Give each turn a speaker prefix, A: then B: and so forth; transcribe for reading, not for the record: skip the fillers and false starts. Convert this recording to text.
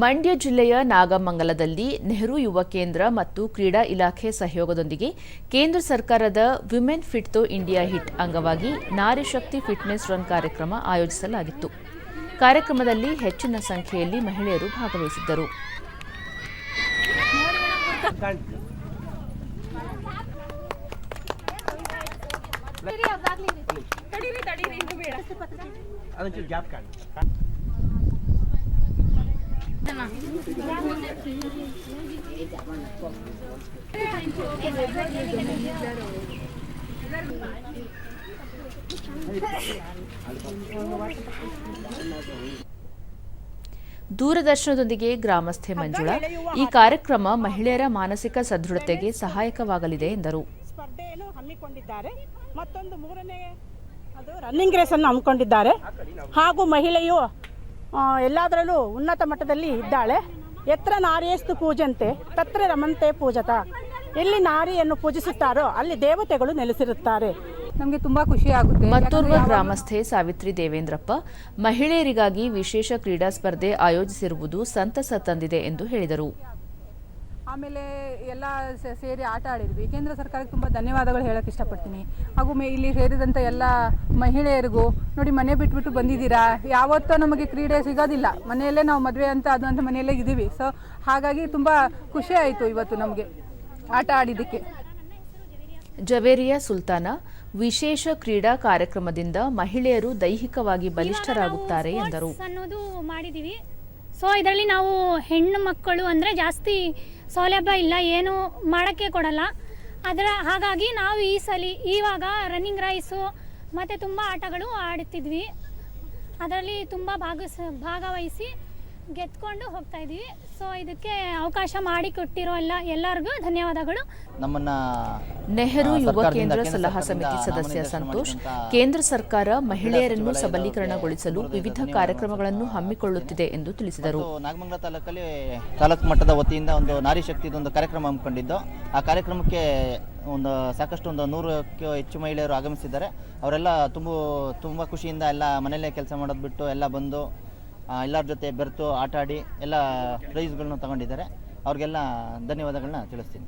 A: ಮಂಡ್ಯ ಜಿಲ್ಲೆಯ ನಾಗಮಂಗಲದಲ್ಲಿ ನೆಹರು ಯುವ ಕೇಂದ್ರ ಮತ್ತು ಕ್ರೀಡಾ ಇಲಾಖೆ ಸಹಯೋಗದೊಂದಿಗೆ ಕೇಂದ್ರ ಸರ್ಕಾರದ ವಿಮೆನ್ ಫಿಟ್ ತೋ ಇಂಡಿಯಾ ಹಿಟ್ ಅಂಗವಾಗಿ ನಾರಿ ಶಕ್ತಿ ಫಿಟ್ನೆಸ್ ರನ್ ಕಾರ್ಯಕ್ರಮ ಆಯೋಜಿಸಲಾಗಿತ್ತು. ಕಾರ್ಯಕ್ರಮದಲ್ಲಿ ಹೆಚ್ಚಿನ ಸಂಖ್ಯೆಯಲ್ಲಿ ಮಹಿಳೆಯರು ಭಾಗವಹಿಸಿದ್ದರು. ದೂರದರ್ಶನದೊಂದಿಗೆ ಗ್ರಾಮಸ್ಥೆ ಮಂಜುಳಾ, ಈ ಕಾರ್ಯಕ್ರಮ ಮಹಿಳೆಯರ ಮಾನಸಿಕ ಸದೃಢತೆಗೆ ಸಹಾಯಕವಾಗಲಿದೆ ಎಂದರು.
B: ಸ್ಪರ್ಧೆಯನ್ನು ಹಮ್ಮಿಕೊಂಡಿದ್ದಾರೆ. ಮತ್ತೊಂದು ಮೂರನೇ ರನ್ನಿಂಗ್ ರೇಸ್ ಅನ್ನು ಹಮ್ಮಿಕೊಂಡಿದ್ದಾರೆ. ಹಾಗೂ ಮಹಿಳೆಯು ಎಲ್ಲದರಲ್ಲೂ ಉನ್ನತ ಮಟ್ಟದಲ್ಲಿ ಇದ್ದಾಳೆ. ಎತ್ರ ನಾರಿಯಸ್ತು ಪೂಜಂತೆ ತತ್ರ ರಮಂತೆ ಪೂಜತ. ಎಲ್ಲಿ ನಾರಿಯನ್ನು ಪೂಜಿಸುತ್ತಾರೋ ಅಲ್ಲಿ ದೇವತೆಗಳು ನೆಲೆಸಿರುತ್ತಾರೆ.
C: ನಮಗೆ ತುಂಬಾ ಖುಷಿ ಆಗುತ್ತೆ.
A: ಮತ್ತೋರ್ವ ಗ್ರಾಮಸ್ಥೆ ಸಾವಿತ್ರಿ ದೇವೇಂದ್ರಪ್ಪ, ಮಹಿಳೆಯರಿಗಾಗಿ ವಿಶೇಷ ಕ್ರೀಡಾ ಸ್ಪರ್ಧೆ ಆಯೋಜಿಸಿರುವುದು ಸಂತಸ ತಂದಿದೆ ಎಂದು ಹೇಳಿದರು.
C: ಆಮೇಲೆ ಎಲ್ಲ ಸೇರಿ ಆಟ ಆಡಿದ್ವಿ. ಕೇಂದ್ರ ಸರ್ಕಾರಕ್ಕೆ ತುಂಬ ಧನ್ಯವಾದಗಳು ಹೇಳಕ್ಕೆ ಇಷ್ಟಪಡ್ತೀನಿ. ಹಾಗೂ ಇಲ್ಲಿ ಸೇರಿದಂಥ ಎಲ್ಲ ಮಹಿಳೆಯರಿಗೂ ನೋಡಿ, ಮನೆ ಬಿಟ್ಬಿಟ್ಟು ಬಂದಿದ್ದೀರಾ. ಯಾವತ್ತೂ ನಮಗೆ ಕ್ರೀಡೆ ಸಿಗೋದಿಲ್ಲ. ಮನೆಯಲ್ಲೇ ನಾವು ಮದುವೆ ಅಂತ ಅದು ಅಂತ ಮನೆಯಲ್ಲೇ ಇದ್ದೀವಿ. ಸೊ ಹಾಗಾಗಿ ತುಂಬ ಖುಷಿ ಆಯಿತು ಇವತ್ತು ನಮಗೆ ಆಟ ಆಡಿದ್ದಕ್ಕೆ.
A: ಜವೇರಿಯಾ ಸುಲ್ತಾನ, ವಿಶೇಷ ಕ್ರೀಡಾ ಕಾರ್ಯಕ್ರಮದಿಂದ ಮಹಿಳೆಯರು ದೈಹಿಕವಾಗಿ ಬಲಿಷ್ಠರಾಗುತ್ತಾರೆ ಎಂದರು.
D: ಅನ್ನೋದು ಮಾಡಿದ್ದೀವಿ. ಸೊ ಇದರಲ್ಲಿ ನಾವು ಹೆಣ್ಣು ಮಕ್ಕಳು ಅಂದರೆ ಜಾಸ್ತಿ ಸೌಲಭ್ಯ ಇಲ್ಲ, ಏನು ಮಾಡೋಕ್ಕೆ ಕೊಡಲ್ಲ. ಹಾಗಾಗಿ ನಾವು ಇವಾಗ ರನ್ನಿಂಗ್ ರೈಸು ಮತ್ತು ತುಂಬ ಆಟಗಳು ಆಡುತ್ತಿದ್ವಿ. ಅದರಲ್ಲಿ ತುಂಬ ಭಾಗವಹಿಸಿ ಗೆದ್ಕೊಂಡು ಹೋಗ್ತಾ ಇದ್ವಿ. ಸೊ ಇದಕ್ಕೆ ಅವಕಾಶ ಮಾಡಿಕೊಟ್ಟಿರೋ ಎಲ್ಲರಿಗೂ ಧನ್ಯವಾದಗಳು.
A: ನಮ್ಮನ್ನ ನೆಹರು ಯುವ ಕೇಂದ್ರ ಸಲಹಾ ಸಮಿತಿ ಸದಸ್ಯ ಸಂತೋಷ್, ಕೇಂದ್ರ ಸರ್ಕಾರ ಮಹಿಳೆಯರನ್ನು ಸಬಲೀಕರಣಗೊಳಿಸಲು ವಿವಿಧ ಕಾರ್ಯಕ್ರಮಗಳನ್ನು ಹಮ್ಮಿಕೊಳ್ಳುತ್ತಿದೆ ಎಂದು ತಿಳಿಸಿದರು.
E: ನಾಗಮಂಗಲ ತಾಲೂಕಲ್ಲಿ ತಾಲೂಕು ಮಟ್ಟದ ವತಿಯಿಂದ ಒಂದು ನಾರಿ ಶಕ್ತಿದೊಂದು ಕಾರ್ಯಕ್ರಮ ಹಮ್ಮಿಕೊಂಡಿದ್ದು, ಆ ಕಾರ್ಯಕ್ರಮಕ್ಕೆ ಸಾಕಷ್ಟು 100ಕ್ಕೂ ಹೆಚ್ಚು ಮಹಿಳೆಯರು ಆಗಮಿಸಿದ್ದಾರೆ. ಅವರೆಲ್ಲ ತುಂಬ ಖುಷಿಯಿಂದ ಎಲ್ಲ ಮನೆಯಲ್ಲೇ ಕೆಲಸ ಮಾಡೋದು ಬಿಟ್ಟು ಎಲ್ಲ ಬಂದು ಎಲ್ಲರ ಜೊತೆ ಬೆರೆತು ಆಟ ಆಡಿ ಎಲ್ಲ ಪ್ರೈಸ್ಗಳನ್ನ ತಗೊಂಡಿದ್ದಾರೆ. ಅವ್ರಿಗೆಲ್ಲ ಧನ್ಯವಾದಗಳನ್ನ ತಿಳಿಸ್ತೀನಿ.